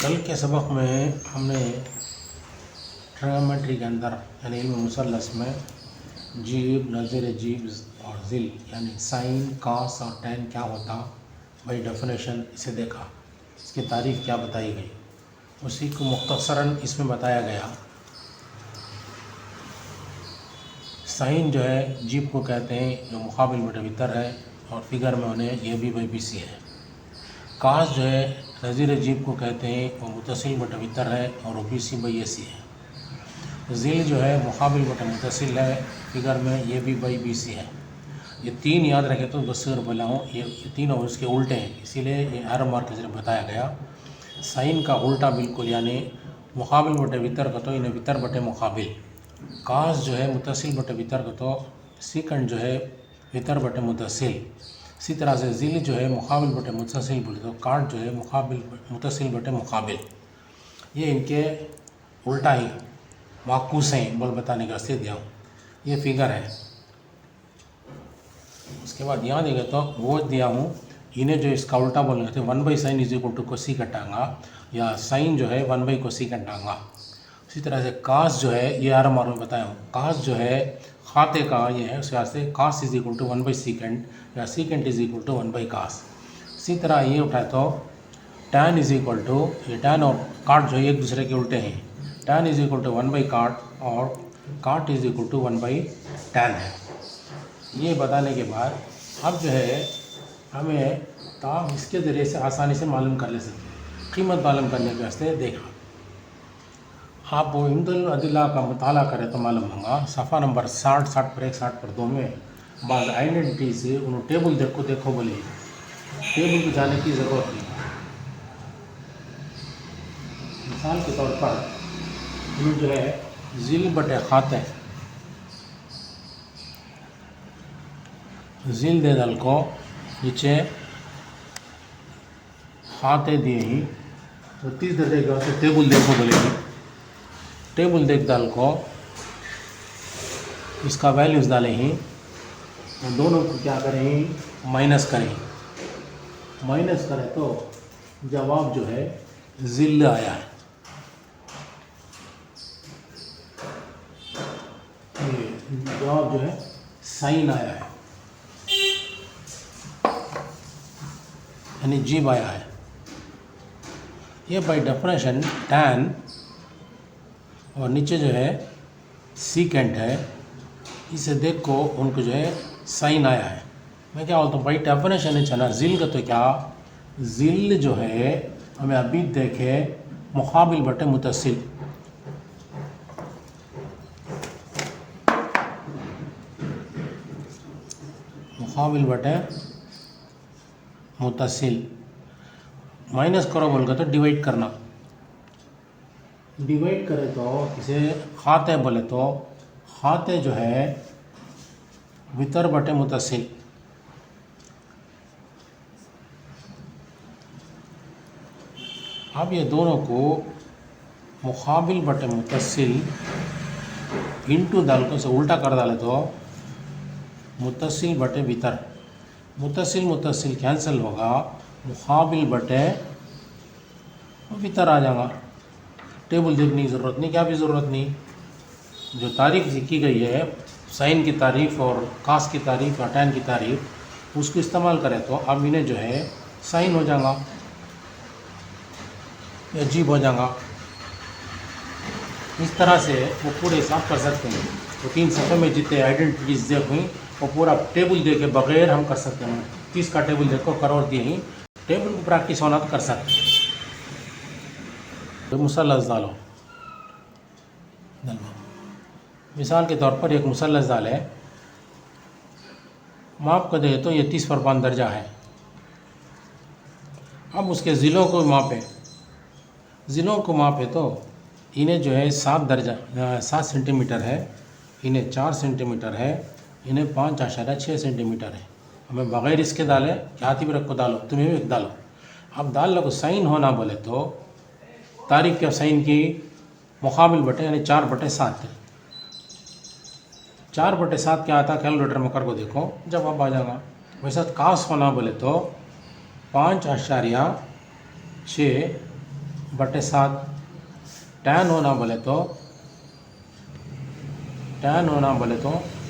कल के सबक में हमने ट्रिग्नोमेट्री के अंदर यानी इल्म मुसल्लस में जीब, नज़ीर जीब और ज़िल यानी साइन, कास और टैन क्या होता, भाई डेफिनेशन इसे देखा, इसकी तारीफ़ क्या बताई गई, उसी को मुख्तसरन इसमें बताया गया। साइन जो है जीब को कहते हैं जो मुकाबिल बटे भीतर है और फिगर में उन्हें ये भी बाई बी सी है। कास जो है नज़ीर जीब को कहते हैं वो मुतसिल बटे भीतर है और वो बी सी बाई ए सी है। ज़िल जो है मुकाबिल बटे मुतसिल है, फिगर में ये भी बाई बी सी है। ये तीन याद रखे तो बस बोला हूँ, ये तीनों उसके उल्टे हैं, इसीलिए ये एरर मार्क से बताया गया। साइन का उल्टा बिल्कुल यानी मुकाबिल बटे भीतर का तो इन्हें भीतर बटे मुकाबिल। कास जो है मुतसिल बटे भीतर का तो सीकंड जो है भीतर बटे मुतसिल। इसी तरह से ज़िल जो है मुकाबिल बटे मुतसिल बोले तो काट जो है मुकाबिल मुतसिल बटे मुकाबिल। ये इनके उल्टा ही माकूस हैं, बोल बताने का असलियत दिया हूँ। ये फिगर है। उसके बाद यहाँ देगा तो वो दिया हूँ, इन्हें जो इसका उल्टा बोलेंगे तो 1/sin is equal to cosec टांगा, या साइन जो है 1/कोसेक टांगा। इसी तरह से कास जो है ये आर में बताया हूँ, कास जो है खाते का ये है, उस वास्ते कास इज इक्वल टू 1/सीकेंड या सीकेंड इज इक्वल टू 1/कास। इसी तरह ये उठाए तो टैन इज इक्वल टू, ये टैन और काट जो है एक दूसरे के उल्टे हैं, टैन इज इक्वल टू 1/काट और काट इज इक्वल टू 1/टैन है। ये बताने के बाद अब जो है हमें ताब इसके ज़रिए से आसानी से मालूम कर ले सकते हैं। कीमत मालूम करने के वास्ते देखा आप वो इम्दुल अदिल्ला का मुताला करें तो मालूम होगा। सफ़ा नंबर 60 पर 1 60 पर 2 में बाद आइडेंटिटी से उन्होंने टेबल देखो बोले, टेबल को जाने की ज़रूरत नहीं। मिसाल के तौर पर उन्होंने जो है ज़िल बटे खाते, ज़िल दे दल को नीचे खाते दिए ही तो 30 दर्जे के वास्ते टेबल देखो बोलेगी। टेबल देख डाल को इसका वैल्यूज़ डालें ही और दोनों को क्या करें, माइनस करें। माइनस करें तो जवाब जो है ज़िल आया है। ये जवाब जो है साइन आया है, यानी जीब आया है। ये बाय डेफिनेशन टैन और नीचे जो है सीकेंट है, इसे देख को उनको जो है साइन आया है। मैं क्या बोलता हूँ भाई डेफिनेशन है चना ज़िल का तो क्या, ज़िल जो है हमें अभी देखे मुकाबिल बटे मुतसिल, मुकाबिल बटे मुतसिल। माइनस करो बोल तो डिवाइड करना, डिवाइड करें तो इसे खाते बोले तो खाते जो है भीतर बटे मुतसिल। अब ये दोनों को मुकाबिल बटे मुतसिल इंटू डाल को से उल्टा कर डाले तो मुतसिल बटे भीतर, मुतसिल मुतसिल कैंसिल होगा, मुकाबिल बटे भीतर आ जाएगा। टेबल देखने की ज़रूरत नहीं, क्या भी ज़रूरत नहीं। जो तारीफ़ की गई है साइन की तारीफ़ और कास की तारीफ़ और टैन की तारीफ़, उसको इस्तेमाल करें तो अब इन्हें जो है साइन हो जाएगा या जीब हो जाएगा। इस तरह से वो पूरे हिसाब कर सकते हैं। तो 3 सफ़े में जितने आइडेंटिटीज़ देख हुई वो पूरा टेबल दे के बगैर हम कर सकते हैं। 30 का टेबल देखो करोड़ दिए ही टेबल को प्रैक्टिस होना तो कर सकते हैं। तो मुसल्लस डालो, मिसाल के तौर पर एक मुसल्लस डाले, माप को दे तो ये 30 पर 5 दर्जा है। अब उसके ज़िलों को मापे, ज़िलों को मापे तो इन्हें जो है 7 सेंटीमीटर है, इन्हें 4 सेंटीमीटर है, इन्हें 5.6 सेंटीमीटर है। हमें बग़ैर इसके डाले क्या भी रख को डालो, तुम्हें भी डालो। अब डाल लो साइन होना बोले तो तारीफ़ क्या साइन की मुकाबिल बटे यानी 4/7, 4/7 क्या आता कैलकुलेटर में कर को देखो जवाब आ जाएगा। वैसा कास होना बोले तो 5.6 बटे 7। टैन होना बोले तो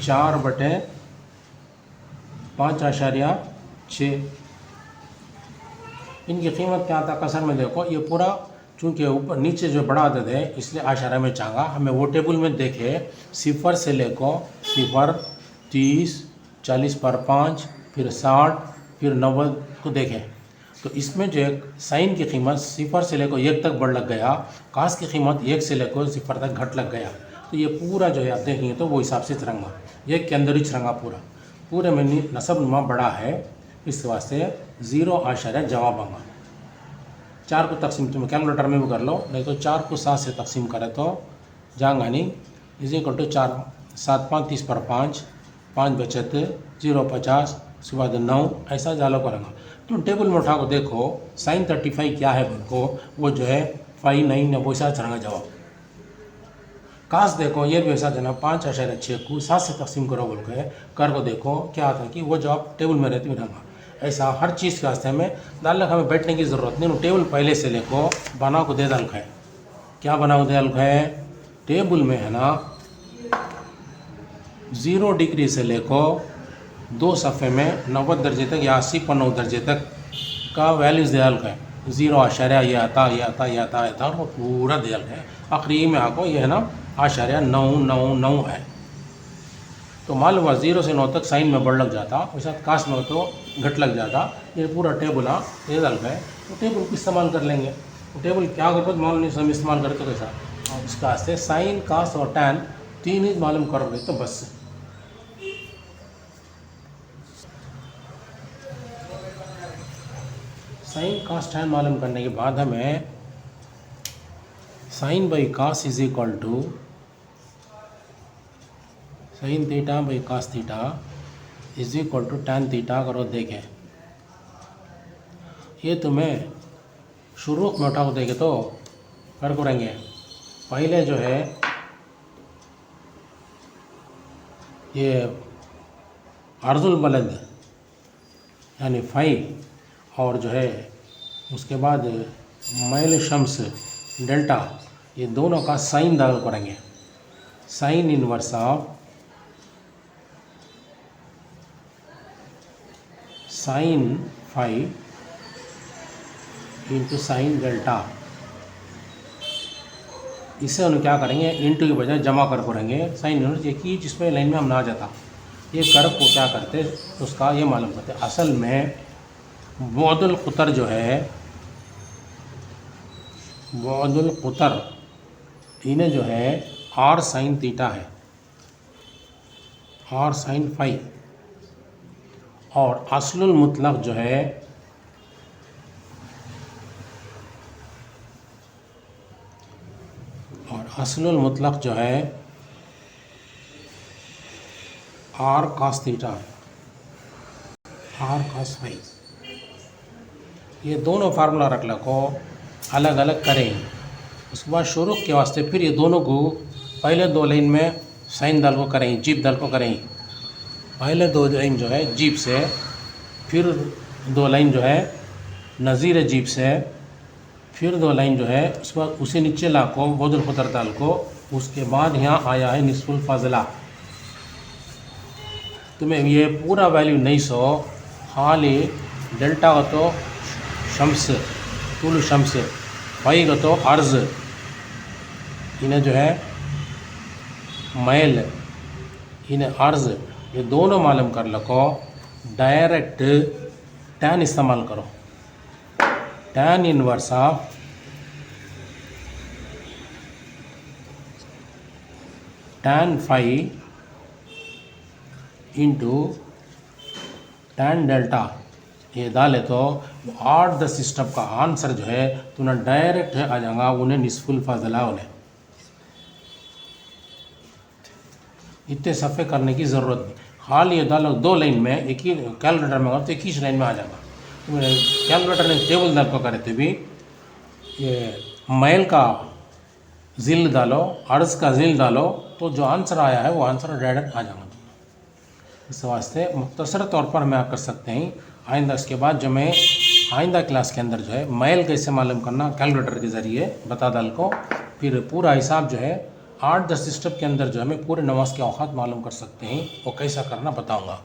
4/5.6। इनकी कीमत क्या आता कसर में देखो, ये पूरा चूँकि ऊपर नीचे जो बढ़ा देते हैं इसलिए आशारा में चांगा हमें वो टेबल में देखे 0 से लेको 0, 30, 40 पर 5, फिर 60, फिर 90 को देखें। तो इसमें जो एक साइन की कीमत 0 से लेकर 1 तक बढ़ लग गया, कास की कीमत 1 से लेकर 0 तक घट लग गया। तो ये पूरा जो है आप देखेंगे तो वो हिसाब से चरंगा, एक के अंदर ही चरंगा पूरे में नसब नुमा बड़ा है, इस वास्ते 0 जवाब आऊँगा। 4 को तकसीम तुम कैलकुलेटर में भी कर लो, नहीं तो 4 को 7 से तकसीम करे तो जाएगा नहीं। इज इक्वल टू 4, 7 5 30 पर 5, 5 बचत 0 50, उसके बाद 9 ऐसा जालो करेंगे। तो टेबल में उठा को देखो साइन 35 क्या है को, वो जो है 5 9 वैसा चढ़ेगा जवाब। काश देखो ये भी वैसा देना 5.6 को 7 से तकसीम करो बोल के कर को देखो क्या आता है कि वो जवाब टेबल में रहती है। ऐसा हर चीज़ के वास्ते में डाल हमें बैठने की ज़रूरत नहीं, टेबल पहले से लेको बना को दे डाल है। क्या बना को दे डाल है टेबल में है ना 0 डिग्री से लेको 2 सफ़े में 90 दर्जे तक या 80 पर 9 दर्जे तक का वैल्यूज़ दे डाल है। 0 ये आता और वो पूरा दे डाल है। आखिरी में आपको ये है ना 9 है। तो मालूम हुआ 0 से 9 तक साइन में बढ़ लग जाता, वैसा काश में तो घट लग जाता। ये पूरा टेबल ये दल है, तो टेबल को इस्तेमाल कर लेंगे। तो टेबल क्या कर मालूम नहीं हम इस्तेमाल करते तो कैसा, और इसका वास्ते साइन कास और टैन 3 ही मालूम करोगे तो बस। साइन कास टैन मालूम करने के बाद हमें sine by cos is equal to sine theta by cos theta is equal to tan theta करो देखें। ये तुम्हें शुरू में उठा को देखे तो कर करेंगे। पहले जो है ये अर्जुल बलद यानी 5 और जो है उसके बाद मैल शम्स डेल्टा, ये दोनों का साइन डाल करेंगे। Sine inverse of sine 5 into sine delta, इससे उन्हें क्या करेंगे इंटू की बजाय जमा कर करेंगे। साइन इनवर्स एक ही जिसमें लाइन में हम ना जाता, ये कर को क्या करते उसका ये मालूम करते। असल में बुअदुल क़ुतर जो है बुअदुल क़ुतर इन्हें जो है आर साइन थीटा है, आर साइन 5, और असलुल मुतलक जो है आर कास थीटा, आर कास 5। ये दोनों फार्मूला रख लो, अलग अलग करें। उसके बाद शुरू के वास्ते फिर ये दोनों को पहले 2 लाइन में साइन दल को करें, जीप दल को करें। पहले 2 लाइन जो है जीप से, फिर 2 लाइन जो है नज़ीर जीप से, फिर 2 लाइन जो है उसके बाद उसे नीचे ला को बुअदुल क़ुतर दाल को। उसके बाद यहाँ आया है निस्फुल फ़ज़ला। तुम्हें ये पूरा वैल्यू नहीं सो, खाली डेल्टा का तो शम्स तुल शम्स, फाई का तो अर्ज़, इन्हें जो है मैल, इन्हें अर्ज़, ये दोनों मालूम कर लो। डायरेक्ट टैन इस्तेमाल करो, tan inverse of tan 5 into tan delta, ये डाले तो 8-10 सिस्टम का आंसर जो है तुम्हें डायरेक्ट है आ जाएगा। उन्हें निस्फुल फ़ज़ला उन्हें इतने सफ़े करने की ज़रूरत नहीं, खाली ये डालो 2 लाइन में एक ही कैलकुलेटर में तो एक ही लाइन में आ जाएगा। तुम्हें कैलकुलेटर ने टेबल डाल को करे थे भी ये मैल का जिल डालो, अर्ज़ का जिल डालो, तो जो आंसर आया है वो आंसर डायरेक्ट आ जाएगा। इस वास्ते मुख्तसर तौर पर हम क्या कर सकते हैं, आइंदा इसके बाद जो मैं आइंदा क्लास के अंदर जो है मैल कैसे मालूम करना कैलकुलेटर के ज़रिए बता डाल को, फिर पूरा हिसाब जो है 8-10 स्टेप के अंदर जो है हमें पूरे नमाज के औकात मालूम कर सकते हैं, वो कैसा करना बताऊँगा।